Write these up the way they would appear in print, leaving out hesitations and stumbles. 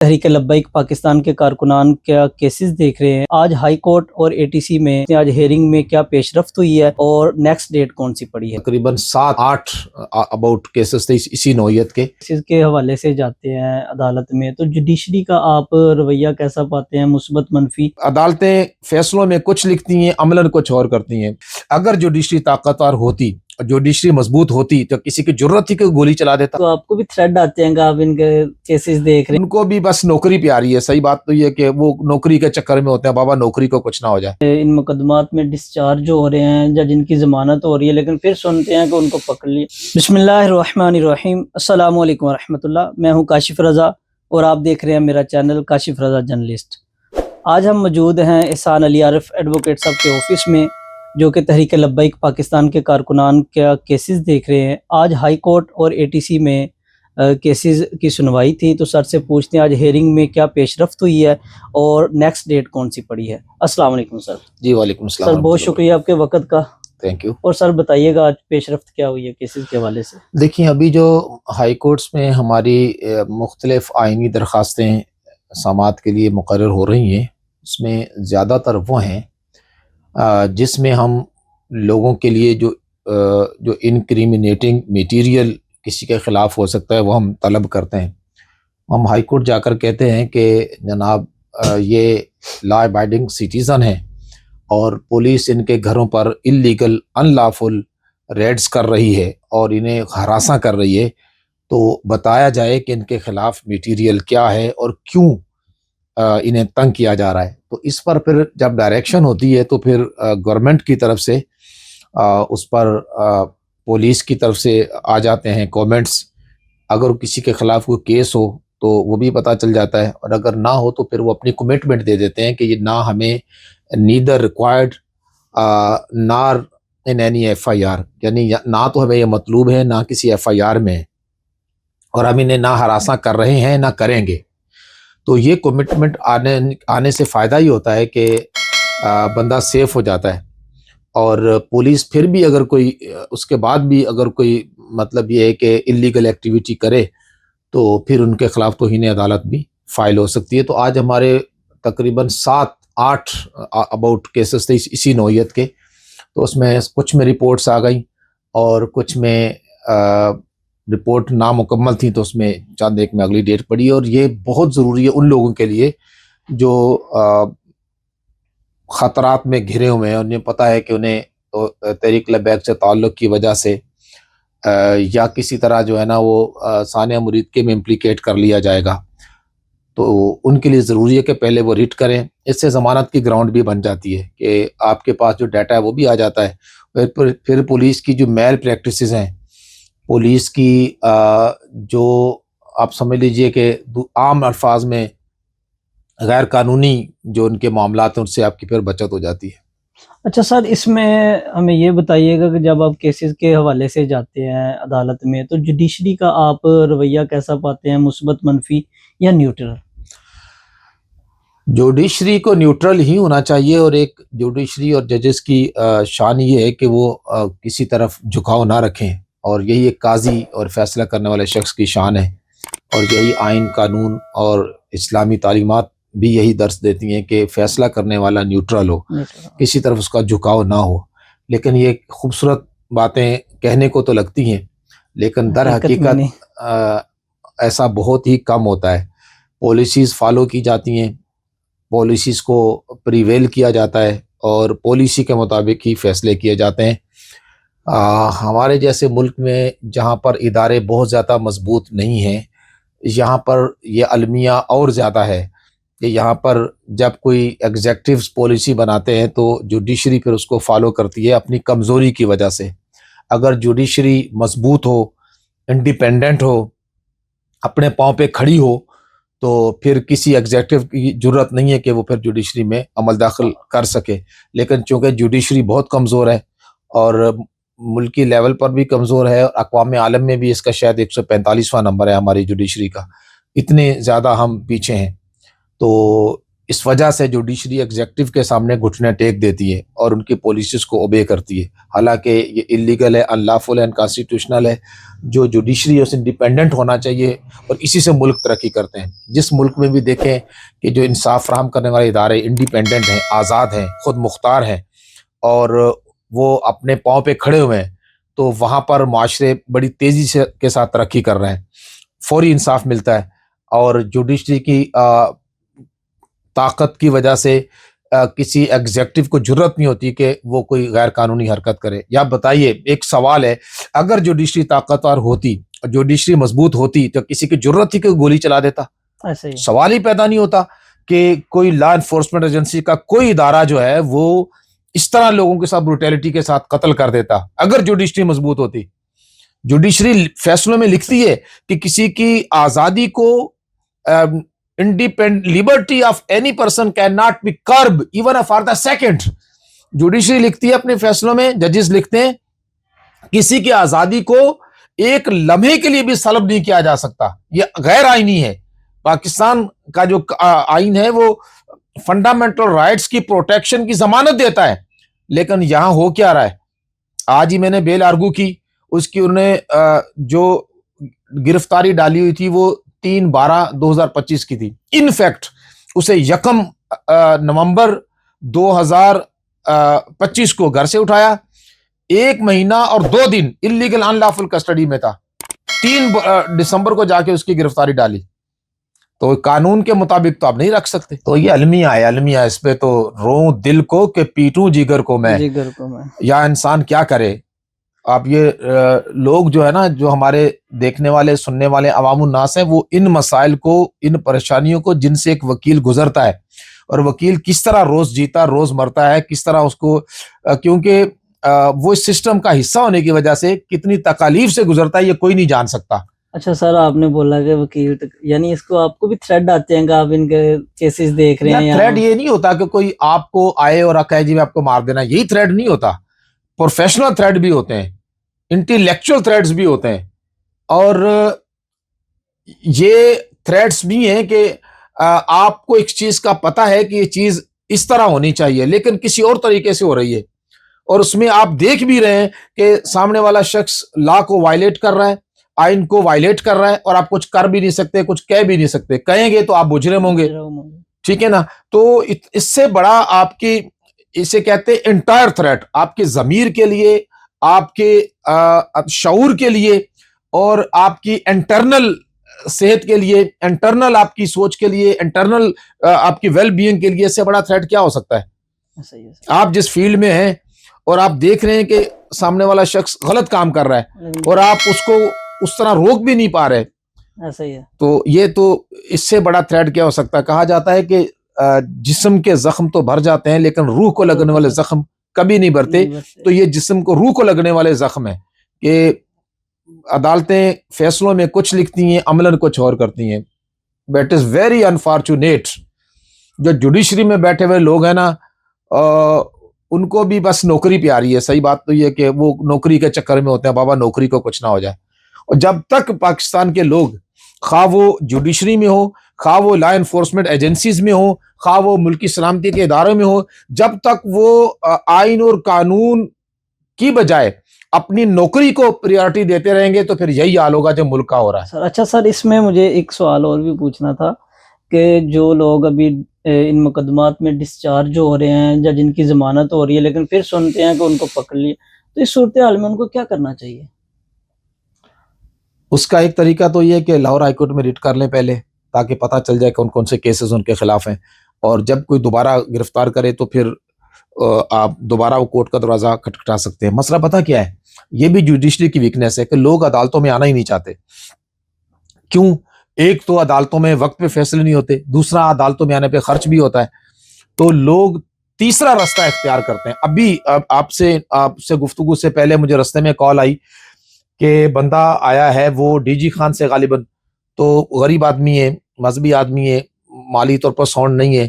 تحریک لبیک پاکستان کے کارکنان کیا کیسز دیکھ رہے ہیں؟ آج ہائی کورٹ اور اے ٹی سی میں آج ہیئرنگ میں کیا پیش رفت ہوئی ہے اور نیکسٹ ڈیٹ کون سی پڑی ہے؟ تقریباً 7-8 اباؤٹ کیسز تھے اسی نوعیت کے. کیسز کے حوالے سے جاتے ہیں عدالت میں، تو جوڈیشری کا آپ رویہ کیسا پاتے ہیں، مثبت منفی؟ عدالتیں فیصلوں میں کچھ لکھتی ہیں، عملاً کچھ اور کرتی ہیں. اگر جوڈیشری طاقتور ہوتی، جوڈیشری مضبوط ہوتی تو کسی کی ضرورت تھی کہ گولی چلا دیتا. تو آپ کو بھی تھریڈ آتے ہیں کہ آپ ان کے کیسز دیکھ رہے ہیں؟ ان کو بھی بس نوکری پیاری ہے. صحیح بات تو یہ کہ وہ نوکری کے چکر میں ہوتے ہیں، بابا نوکری کو کچھ نہ ہو جائے. ان مقدمات میں ڈسچارج ہو رہے ہیں یا جن کی ضمانت ہو رہی ہے، لیکن پھر سنتے ہیں کہ ان کو پکڑ لیے. بسم اللہ الرحمن الرحیم. السلام علیکم ورحمۃ اللہ. میں ہوں کاشف رضا اور آپ دیکھ رہے ہیں میرا چینل کاشف رضا جرنلسٹ. آج ہم موجود ہیں احسان علی عارف ایڈوکیٹ صاحب کے آفس میں، جو کہ تحریک لبیک پاکستان کے کارکنان کیا کیسز دیکھ رہے ہیں. آج ہائی کورٹ اور اے ٹی سی میں کیسز کی سنوائی تھی، تو سر سے پوچھتے ہیں آج ہیئرنگ میں کیا پیش رفت ہوئی ہے اور نیکسٹ ڈیٹ کون سی پڑی ہے. السلام علیکم سر. جی وعلیکم السلام. سر بہت شکریہ آپ کے وقت کا. Thank you. اور سر بتائیے گا آج پیش رفت کیا ہوئی ہے کیسز کے حوالے سے؟ دیکھیں، ابھی جو ہائی کورٹس میں ہماری مختلف آئینی درخواستیں سماعت کے لیے مقرر ہو رہی ہیں، اس میں زیادہ تر وہ ہیں جس میں ہم لوگوں کے لیے جو انکریمنیٹنگ میٹیریل کسی کے خلاف ہو سکتا ہے وہ ہم طلب کرتے ہیں. ہم ہائی کورٹ جا کر کہتے ہیں کہ جناب یہ لا ابائڈنگ سٹیزن ہیں اور پولیس ان کے گھروں پر انلیگل ان لافل ریڈز کر رہی ہے اور انہیں ہراساں کر رہی ہے، تو بتایا جائے کہ ان کے خلاف میٹیریل کیا ہے اور کیوں انہیں تنگ کیا جا رہا ہے. تو اس پر پھر جب ڈائریکشن ہوتی ہے تو پھر گورنمنٹ کی طرف سے اس پر پولیس کی طرف سے آ جاتے ہیں کومنٹس. اگر کسی کے خلاف کوئی کیس ہو تو وہ بھی پتہ چل جاتا ہے، اور اگر نہ ہو تو پھر وہ اپنی کمٹمنٹ دے دیتے ہیں کہ یہ نہ ہمیں neither required nor in any F I R, یعنی نہ تو ہمیں یہ مطلوب ہے نہ کسی ایف آئی آر میں، اور ہم انہیں نہ ہراساں کر رہے ہیں نہ کریں گے. تو یہ کمٹمنٹ آنے سے فائدہ ہی ہوتا ہے کہ بندہ سیف ہو جاتا ہے. اور پولیس پھر بھی اگر کوئی اس کے بعد بھی اگر کوئی مطلب یہ ہے کہ انلیگل ایکٹیویٹی کرے تو پھر ان کے خلاف توہین عدالت بھی فائل ہو سکتی ہے. تو آج ہمارے تقریباً 7-8 اباؤٹ کیسز تھے اسی نوعیت کے. تو اس میں کچھ میں رپورٹس آ گئیں اور کچھ میں رپورٹ نامکمل تھیں، تو اس میں چند ایک میں اگلی ڈیٹ پڑی. اور یہ بہت ضروری ہے ان لوگوں کے لیے جو خطرات میں گھرے ہوئے ہیں. انہیں پتہ ہے کہ انہیں تحریک لبیک سے تعلق کی وجہ سے یا کسی طرح جو ہے نا وہ ثانیہ مرید کے میں امپلیکیٹ کر لیا جائے گا، تو ان کے لیے ضروری ہے کہ پہلے وہ ریٹ کریں. اس سے ضمانت کی گراؤنڈ بھی بن جاتی ہے کہ آپ کے پاس جو ڈیٹا ہے وہ بھی آ جاتا ہے. پھر پولیس کی جو میل پریکٹسز ہیں، پولیس کی جو آپ سمجھ لیجئے کہ عام الفاظ میں غیر قانونی جو ان کے معاملات ہیں، ان سے آپ کی پھر بچت ہو جاتی ہے. اچھا سر، اس میں ہمیں یہ بتائیے گا کہ جب آپ کیسز کے حوالے سے جاتے ہیں عدالت میں، تو جوڈیشری کا آپ رویہ کیسا پاتے ہیں، مثبت منفی یا نیوٹرل؟ جوڈیشری کو نیوٹرل ہی ہونا چاہیے، اور ایک جوڈیشری اور ججز کی شان یہ ہے کہ وہ کسی طرف جھکاؤ نہ رکھیں، اور یہی ایک قاضی اور فیصلہ کرنے والے شخص کی شان ہے. اور یہی آئین، قانون اور اسلامی تعلیمات بھی یہی درس دیتی ہیں کہ فیصلہ کرنے والا نیوٹرل ہو، کسی طرف اس کا جھکاؤ نہ ہو. لیکن یہ خوبصورت باتیں کہنے کو تو لگتی ہیں، لیکن در حقیقت ایسا بہت ہی کم ہوتا ہے. پالیسیز فالو کی جاتی ہیں، پالیسیز کو پریویل کیا جاتا ہے، اور پالیسی کے مطابق ہی فیصلے کیے جاتے ہیں. ہمارے جیسے ملک میں جہاں پر ادارے بہت زیادہ مضبوط نہیں ہیں، یہاں پر یہ المیہ اور زیادہ ہے کہ یہاں پر جب کوئی ایگزیکٹیوز پالیسی بناتے ہیں تو جوڈیشری پھر اس کو فالو کرتی ہے اپنی کمزوری کی وجہ سے. اگر جوڈیشری مضبوط ہو، انڈیپینڈنٹ ہو، اپنے پاؤں پہ کھڑی ہو، تو پھر کسی ایگزیکٹیو کی ضرورت نہیں ہے کہ وہ پھر جوڈیشری میں عمل داخل کر سکے. لیکن چونکہ جوڈیشری بہت کمزور ہے، اور ملکی لیول پر بھی کمزور ہے، اور اقوام عالم میں بھی اس کا شاید 145واں نمبر ہے ہماری جوڈیشری کا، اتنے زیادہ ہم پیچھے ہیں. تو اس وجہ سے جوڈیشری ایگزیکٹو کے سامنے گھٹنے ٹیک دیتی ہے اور ان کی پالیسیز کو اوبے کرتی ہے، حالانکہ یہ انلیگل ہے، انلافل ہے، انکانسٹیٹیوشنل ہے۔ جو جوڈیشری ہے اسے انڈیپینڈنٹ ہونا چاہیے اور اسی سے ملک ترقی کرتے ہیں۔ جس ملک میں بھی دیکھیں کہ جو انصاف فراہم کرنے والے ادارے انڈیپینڈنٹ ہیں، آزاد ہیں، خود مختار ہیں اور وہ اپنے پاؤں پہ کھڑے ہوئے ہیں، تو وہاں پر معاشرے بڑی تیزی سے کے ساتھ ترقی کر رہے ہیں، فوری انصاف ملتا ہے۔ اور جوڈیشری کی طاقت کی وجہ سے کسی ایگزیکٹو کو جرت نہیں ہوتی کہ وہ کوئی غیر قانونی حرکت کرے۔ یا بتائیے، ایک سوال ہے، اگر جوڈیشری طاقتور ہوتی، جوڈیشری مضبوط ہوتی، تو کسی کی جرت ہی کہ گولی چلا دیتا؟ ایسا ہی ہے۔ سوال ہی پیدا نہیں ہوتا کہ کوئی لا انفورسمنٹ ایجنسی کا کوئی ادارہ جو ہے وہ اس طرح لوگوں کے ساتھ بروٹیلٹی کے ساتھ قتل کر دیتا اگر جوڈیشری مضبوط ہوتی۔ جوڈیشری فیصلوں میں لکھتی ہے کہ کسی کی آزادی کو liberty of any person cannot be curbed even for the second۔ Judiciary لکھتی ہے اپنے فیصلوں میں، ججز لکھتے ہیں، کسی کی آزادی کو ایک لمحے کے لیے بھی سلب نہیں کیا جا سکتا۔ یہ غیر آئینی ہے۔ پاکستان کا جو آئین ہے وہ فنڈامنٹل رائٹس کی پروٹیکشن کی ضمانت دیتا ہے، لیکن یہاں ہو کیا رہا ہے؟ آج ہی میں نے بیل آرگو کی، اس کی انہوں نے جو گرفتاری ڈالی ہوئی تھی وہ 3/12/2025 کی تھی۔ انفیکٹ اسے 1 نومبر 2025 کو گھر سے اٹھایا، 1 مہینہ اور 2 دن انلیگل انلافل کسٹڈی میں تھا، 3 دسمبر کو جا کے اس کی گرفتاری ڈالی۔ تو قانون کے مطابق تو آپ نہیں رکھ سکتے۔ تو یہ المیہ ہے، المیہ، اس پہ تو روں دل کو کہ پیٹوں جگر کو میں، یا انسان کیا کرے۔ آپ یہ لوگ جو ہے نا، جو ہمارے دیکھنے والے سننے والے عوام الناس ہیں، وہ ان مسائل کو، ان پریشانیوں کو جن سے ایک وکیل گزرتا ہے، اور وکیل کس طرح روز جیتا روز مرتا ہے، کس طرح اس کو، کیونکہ وہ اس سسٹم کا حصہ ہونے کی وجہ سے کتنی تکالیف سے گزرتا ہے یہ کوئی نہیں جان سکتا۔ اچھا سر، آپ نے بولا کہ وکیل، یعنی اس کو آپ کو بھی تھریڈ آتے ہیں کہ آپ ان کے کیسز دیکھ رہے ہیں؟ تھریڈ یہ نہیں ہوتا کہ کوئی آپ کو آئے اور کہے جی میں آپ کو مار دینا، یہی تھریڈ نہیں ہوتا۔ پروفیشنل تھریڈ بھی ہوتے ہیں، انٹیلیکچوئل تھریڈز بھی ہوتے ہیں، اور یہ تھریڈز بھی ہیں کہ آپ کو ایک چیز کا پتہ ہے کہ یہ چیز اس طرح ہونی چاہیے لیکن کسی اور طریقے سے ہو رہی ہے، اور اس میں آپ دیکھ بھی رہے ہیں کہ سامنے والا شخص لا کو وائلیٹ کر رہا ہے، آئین کو وائلیٹ کر رہا ہے، اور آپ کچھ کر بھی نہیں سکتے، کچھ کہہ بھی نہیں سکتے، کہیں گے تو آپ مجرم ہوں گے، ٹھیک ہے نا؟ تو اس سے بڑا آپ کی، اسے کہتے ہیں انٹائر تھریٹ، آپ کے ضمیر کے لیے، آپ کے شعور کے لیے، اور آپ کی انٹرنل صحت کے لیے، انٹرنل آپ کی سوچ کے لیے، انٹرنل آپ کی ویل بینگ کے لیے، اس سے بڑا تھریٹ کیا ہو سکتا ہے؟ آپ جس فیلڈ میں ہیں اور آپ دیکھ رہے ہیں کہ سامنے والا شخص غلط کام کر رہا ہے اور آپ اس کو اس طرح روک بھی نہیں پا رہے، ایسا ہی ہے۔ تو یہ تو اس سے بڑا تھریٹ کیا ہو سکتا ہے؟ کہا جاتا ہے کہ جسم کے زخم تو بھر جاتے ہیں لیکن روح کو لگنے والے زخم کبھی نہیں بھرتے۔ تو یہ جسم کو، روح کو لگنے والے زخم ہیں کہ عدالتیں فیصلوں میں کچھ لکھتی ہیں، عملاً کچھ اور کرتی ہیں۔ That is very unfortunate۔ جو جوڈیشری میں بیٹھے ہوئے لوگ ہیں نا، ان کو بھی بس نوکری پیاری ہے۔ صحیح بات تو یہ کہ وہ نوکری کے چکر میں ہوتے ہیں، بابا نوکری کو کچھ نہ ہو جائے۔ اور جب تک پاکستان کے لوگ، خواہ وہ جوڈیشری میں ہو، خواہ وہ لا انفورسمنٹ ایجنسیز میں ہو، خواہ وہ ملکی سلامتی کے اداروں میں ہو، جب تک وہ آئین اور قانون کی بجائے اپنی نوکری کو پریارٹی دیتے رہیں گے تو پھر یہی حال ہوگا جو ملک کا ہو رہا ہے۔ اچھا سر، اس میں مجھے ایک سوال اور بھی پوچھنا تھا کہ جو لوگ ابھی ان مقدمات میں ڈسچارج ہو رہے ہیں یا جن کی ضمانت ہو رہی ہے لیکن پھر سنتے ہیں کہ ان کو پکڑ لیے، تو اس صورتحال میں ان کو کیا کرنا چاہیے؟ اس کا ایک طریقہ تو یہ کہ لاہور ہائی کورٹ میں ریٹ کر لیں پہلے، تاکہ پتہ چل جائے کون کون سے کیسز ان کے خلاف ہیں، اور جب کوئی دوبارہ گرفتار کرے تو پھر آپ دوبارہ وہ کورٹ کا دروازہ کھٹکھٹا سکتے ہیں۔ مسئلہ پتہ کیا ہے؟ یہ بھی جوڈیشری کی ویکنیس ہے کہ لوگ عدالتوں میں آنا ہی نہیں چاہتے۔ کیوں؟ ایک تو عدالتوں میں وقت پہ فیصلے نہیں ہوتے، دوسرا عدالتوں میں آنے پہ خرچ بھی ہوتا ہے، تو لوگ تیسرا رستہ اختیار کرتے ہیں۔ ابھی آپ سے گفتگو سے پہلے مجھے رستے میں کال آئی کہ بندہ آیا ہے، وہ ڈی جی خان سے غالباً، تو غریب آدمی ہے، مذہبی آدمی ہے، مالی طور پر ساؤنڈ نہیں ہے،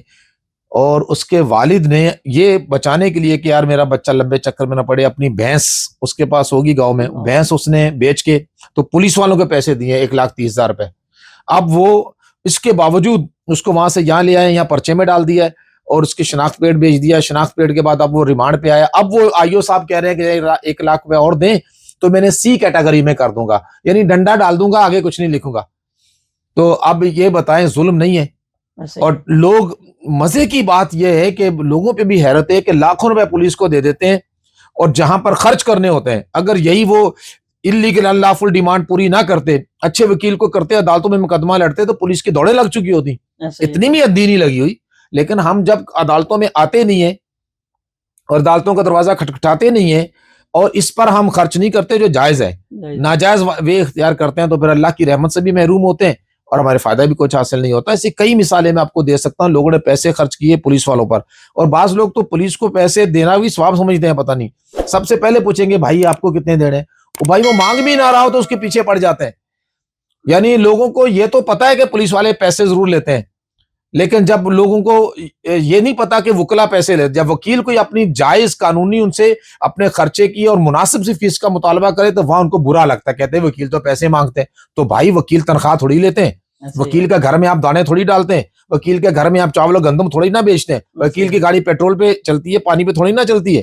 اور اس کے والد نے یہ بچانے کے لیے کہ یار میرا بچہ لمبے چکر میں نہ پڑے، اپنی بھینس اس کے پاس ہوگی گاؤں میں، بھینس اس نے بیچ کے تو پولیس والوں کے پیسے دیے 1,30,000 روپے۔ اب وہ اس کے باوجود اس کو وہاں سے یہاں لے آئے, یہاں پرچے میں ڈال دیا ہے اور اس کی شناخت پیڈ بھیج دیا. شناخت پیڈ کے بعد اب وہ ریمانڈ پہ آیا. اب وہ آئی او صاحب کہہ رہے ہیں کہ 1 لاکھ روپے اور دیں تو میں نے سی کیٹیگری میں کر دوں گا, یعنی ڈنڈا ڈال دوں گا, آگے کچھ نہیں لکھوں گا. تو اب یہ بتائیں ظلم نہیں ہے؟ اور لوگ, مزے کی بات یہ ہے کہ لوگوں پہ بھی حیرت ہے کہ لاکھوں روپے پولیس کو دے دیتے ہیں اور جہاں پر خرچ کرنے ہوتے ہیں, اگر یہی وہ انلیگل انلافل ڈیمانڈ پوری نہ کرتے, اچھے وکیل کو کرتے, عدالتوں میں مقدمہ لڑتے, تو پولیس کی دوڑیں لگ چکی ہوتی, اتنی بھی حدی نہیں لگی ہوئی. لیکن ہم جب عدالتوں میں آتے نہیں ہیں اور عدالتوں کا دروازہ کھٹکھٹاتے نہیں ہیں اور اس پر ہم خرچ نہیں کرتے جو جائز ہے, ناجائز وے اختیار کرتے ہیں, تو پھر اللہ کی رحمت سے بھی محروم ہوتے ہیں اور ہمارے فائدہ بھی کچھ حاصل نہیں ہوتا. ایسی کئی مثالیں میں آپ کو دے سکتا ہوں. لوگوں نے پیسے خرچ کیے پولیس والوں پر, اور بعض لوگ تو پولیس کو پیسے دینا بھی ثواب سمجھتے ہیں, پتہ نہیں. سب سے پہلے پوچھیں گے بھائی آپ کو کتنے دینے, بھائی وہ مانگ بھی نہ رہا ہو تو اس کے پیچھے پڑ جاتے ہیں. یعنی لوگوں کو یہ تو پتا ہے کہ پولیس والے پیسے ضرور لیتے ہیں, لیکن جب لوگوں کو یہ نہیں پتا کہ وکلا پیسے لیتے, جب وکیل کوئی اپنی جائز قانونی ان سے اپنے خرچے کی اور مناسب سی فیس کا مطالبہ کرے تو وہاں ان کو برا لگتا ہے, کہتے ہیں وکیل تو پیسے مانگتے ہیں. تو بھائی وکیل تنخواہ تھوڑی لیتے ہیں, وکیل کے گھر میں آپ دانے تھوڑی ڈالتے ہیں, وکیل کے گھر میں آپ چاول و گندم تھوڑی نہ بیچتے ہیں, وکیل کی گاڑی پیٹرول پہ چلتی ہے, پانی پہ تھوڑی نہ چلتی ہے.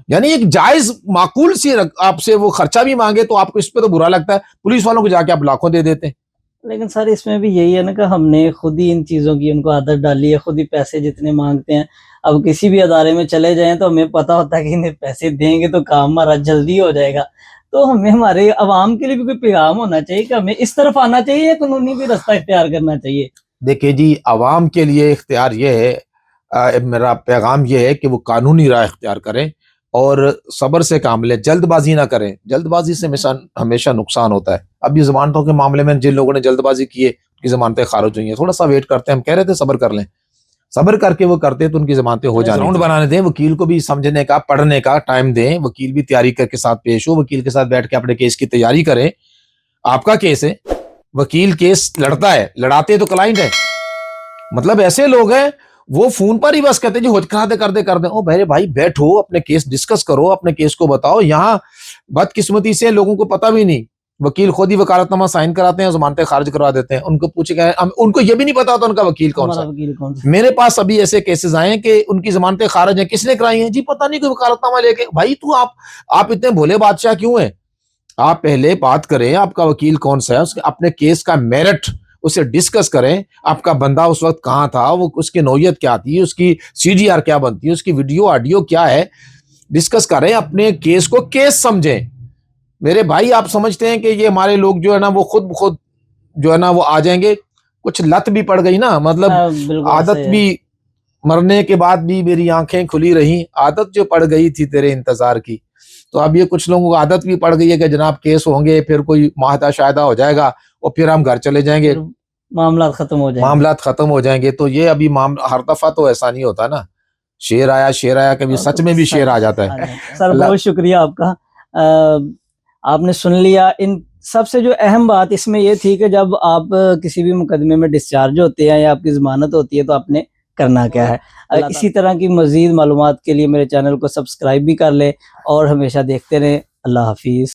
یعنی ایک جائز معقول سی آپ سے وہ خرچہ بھی مانگے تو آپ کو اس پہ تو برا لگتا ہے, پولیس والوں کو جا کے آپ لاکھوں دے دیتے ہیں. لیکن سر اس میں بھی یہی ہے نا کہ ہم نے خود ہی ان چیزوں کی ان کو عادت ڈالی ہے, خود ہی پیسے جتنے مانگتے ہیں. اب کسی بھی ادارے میں چلے جائیں تو ہمیں پتہ ہوتا ہے کہ انہیں پیسے دیں گے تو کام ہمارا جلدی ہو جائے گا. تو ہمیں ہمارے عوام کے لیے بھی کوئی پیغام ہونا چاہیے کہ ہمیں اس طرف آنا چاہیے یا قانونی بھی راستہ اختیار کرنا چاہیے. دیکھیں جی, عوام کے لیے اختیار یہ ہے, میرا پیغام یہ ہے کہ وہ قانونی راہ اختیار کریں اور صبر سے کام لیں, جلد بازی نہ کریں. جلد بازی سے ہمیشہ نقصان ہوتا ہے. اب یہ ضمانتوں کے معاملے میں جن لوگوں نے جلد بازی کی ہے ان کی ضمانتیں خارج ہوئی ہیں, تھوڑا سا ویٹ کرتے ہیں. ہم کہہ رہے تھے صبر کر لیں, صبر کر کے وہ کرتے تو ان کی ضمانتیں ہو جائیں. راؤنڈ بنانے دیں, وکیل کو بھی سمجھنے کا پڑھنے کا ٹائم دیں, وکیل بھی تیاری کر کے ساتھ پیش ہو, وکیل کے ساتھ بیٹھ کے اپنے کیس کی تیاری کریں. آپ کا کیس ہے, وکیل کیس لڑتا ہے, لڑاتے تو کلائنٹ ہے. مطلب ایسے لوگ ہیں وہ فون پر ہی بس کہتے ہیں جی ہوج کر دیں. او بھائی بیٹھو, اپنے کیس ڈسکس کرو, اپنے کیس کو بتاؤ. یہاں بدقسمتی سے لوگوں کو پتہ بھی نہیں, وکیل خود ہی وکالت نامہ سائن کراتے ہیں, ضمانتیں خارج کروا دیتے ہیں. ان کو پوچھے گئے, ان کو یہ بھی نہیں پتا ہوتا ان کا وکیل کون سا. میرے پاس ابھی ایسے کیسز آئے ہیں کہ ان کی ضمانتیں خارج ہیں, کس نے کرائی ہیں جی پتہ نہیں, کوئی وکالت نامہ لے کے. بھائی تو آپ اتنے بھولے بادشاہ کیوں ہیں؟ آپ پہلے بات کریں آپ کا وکیل کون سا ہے, اس کے اپنے کیس کا میرٹ اسے ڈسکس کریں. آپ کا بندہ اس وقت کہاں تھا, وہ اس کی نوعیت کیا تھی, اس کی سی ڈی آر کیا بنتی ہے, اس کی ویڈیو آڈیو کیا ہے, ڈسکس کریں. اپنے کیس کو کیس سمجھیں. میرے بھائی آپ سمجھتے ہیں کہ یہ ہمارے لوگ جو ہے نا وہ خود جو ہے نا وہ آ جائیں گے. کچھ لت بھی پڑ گئی نا, مطلب عادت بھی, مرنے کے بعد بھی میری آنکھیں کھلی رہیں, عادت جو پڑ گئی تھی تیرے انتظار کی. تو اب یہ کچھ لوگوں کو عادت بھی پڑ گئی ہے کہ جناب کیس ہوں گے, پھر کوئی معاہدہ شاہدہ ہو جائے گا اور پھر ہم گھر چلے جائیں گے, معاملات ختم ہو جائیں گے. تو یہ ابھی ہر دفعہ تو ایسا نہیں ہوتا نا, شیر آیا کبھی سچ میں بھی شیر آ جاتا ہے. سر بہت شکریہ آپ کا, آپ نے سن لیا. ان سب سے جو اہم بات اس میں یہ تھی کہ جب آپ کسی بھی مقدمے میں ڈسچارج ہوتے ہیں یا آپ کی ضمانت ہوتی ہے تو آپ نے کرنا کیا ہے. اسی طرح کی مزید معلومات کے لیے میرے چینل کو سبسکرائب بھی کر لیں اور ہمیشہ دیکھتے رہیں. اللہ حافظ.